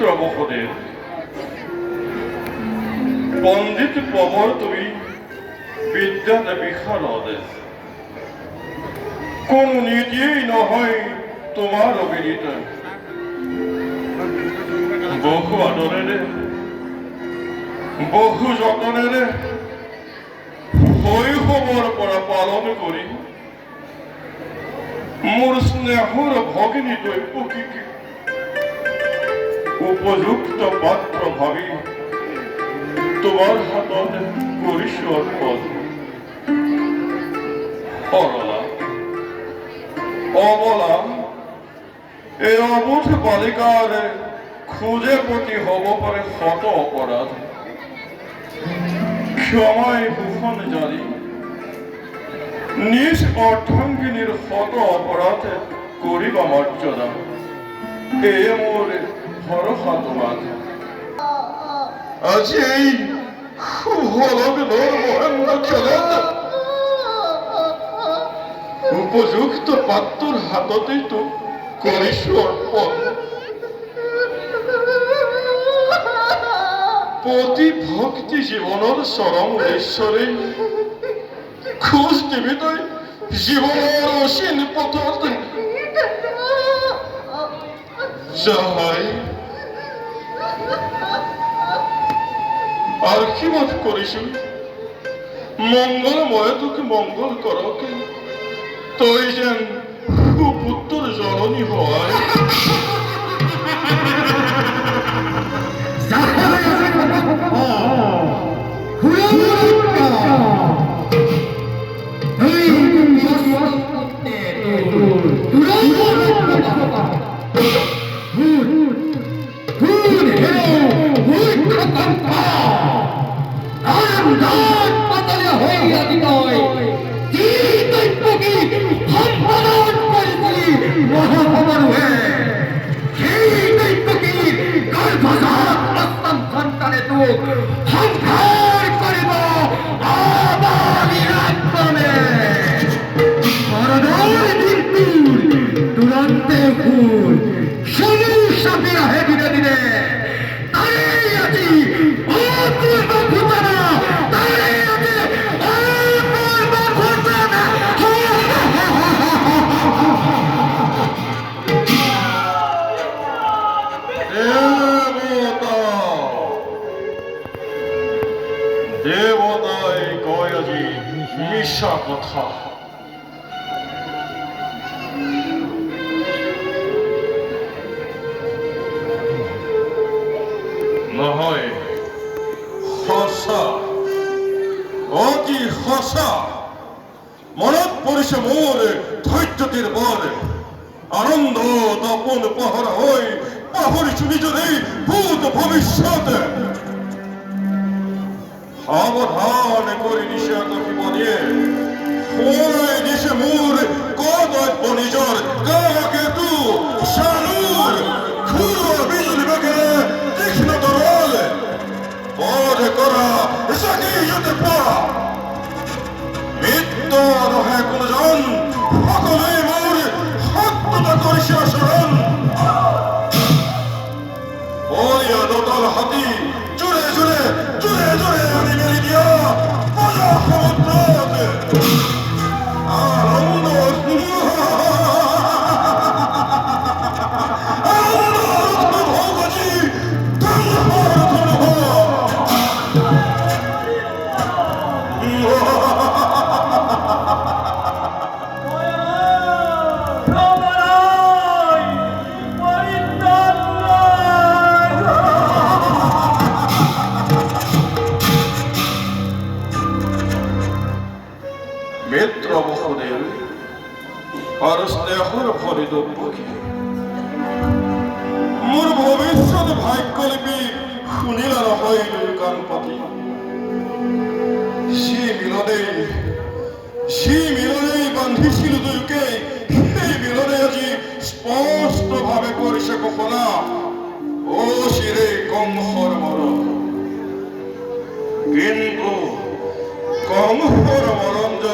মিত্র মহোদয়, পণ্ডিত প্রবর তুমি বিদ্যাতে বিশারদ, কোন নীতিই নহয় তোমার অবিদিত। বহু আদরেৰে বহু যতনেৰে শৈশৱৰ পৰা পালন কৰি মোৰ স্নেহৰ ভগিনী দৈৱকীক উপযুক্ত পাত্ৰ ভাবি তোমাৰ হাতত কৰিছো অৰ্পণ। সৰলা অবলা এই অবুধ বালিকাৰ খোজে প্ৰতি হ'ব পাৰে শত অপৰাধ। ক্ষমাই ভূষণ জাৰি নিজ অৰ্ধাংগিনীৰ শত অপৰাধ কৰিবা মৰ্যাদা, এয়ে মোৰ ভৰসা তোমাক। আজি এই শুভ লগ্নৰ মহেন্দ্ৰ খেলত উপযুক্ত পাত্ৰৰ হাততেই তো কৰিছো অৰ্পণ। পতি ভক্তি জীৱনৰ চৰম উদ্দেশ্যৰে খোজ দিবি তই জীৱনৰ অসীম পথত। যাহাই আশীৰ্বাদ কৰিছো মংগলময় তোক মংগল কৰক, তই যেন সুপুত্ৰৰ জননী হয়। দেৱতাই কয় আজি মিছা কথা। নহয়, সঁচা, অতি সঁচা। মনত পৰিছে মোৰ ধৈৰ্যটিৰ বৰ আনন্দ তপন পহৰা হৈ পাহৰিছো নিজৰ এই ভূত ভৱিষ্যত। সাৱধান কৰি দিছে আকাশীবাণীয়ে, শুৱাই দিছে মোৰ কৰ্তব্য নিজৰ কাকেতু চানুৰ খুৰুৱা বিজুলী বেগেৰে তীক্ষ্ণ তৰল বধ কৰা জাগিয়তে পোৱা। মৃত্যু নহয় কোনোজন, সকলোৱে মোৰ শত্ৰুতা কৰিছে আচৰণ। বলিয়া দোতাল হাতী জোৰে জোৰে জোৰে জোৰে আনি মেলি দিয়া মজা সমুদ্ৰত আনন্দ মিত্র মহোদয় আর স্নেহর ভরে দব্যকে মোর ভবিষ্যৎ ভাগ্যলিপি শুনিলা নহয় কাণ পাতি। যি মিলনেই বান্ধিছিল দুয়োকে, সেই মিলনে আজি স্পষ্টভাৱে কৰিছে ঘোষণা, অ চিৰে কংসৰ মৰণ। কিন্তু কংসৰ মৰণ যে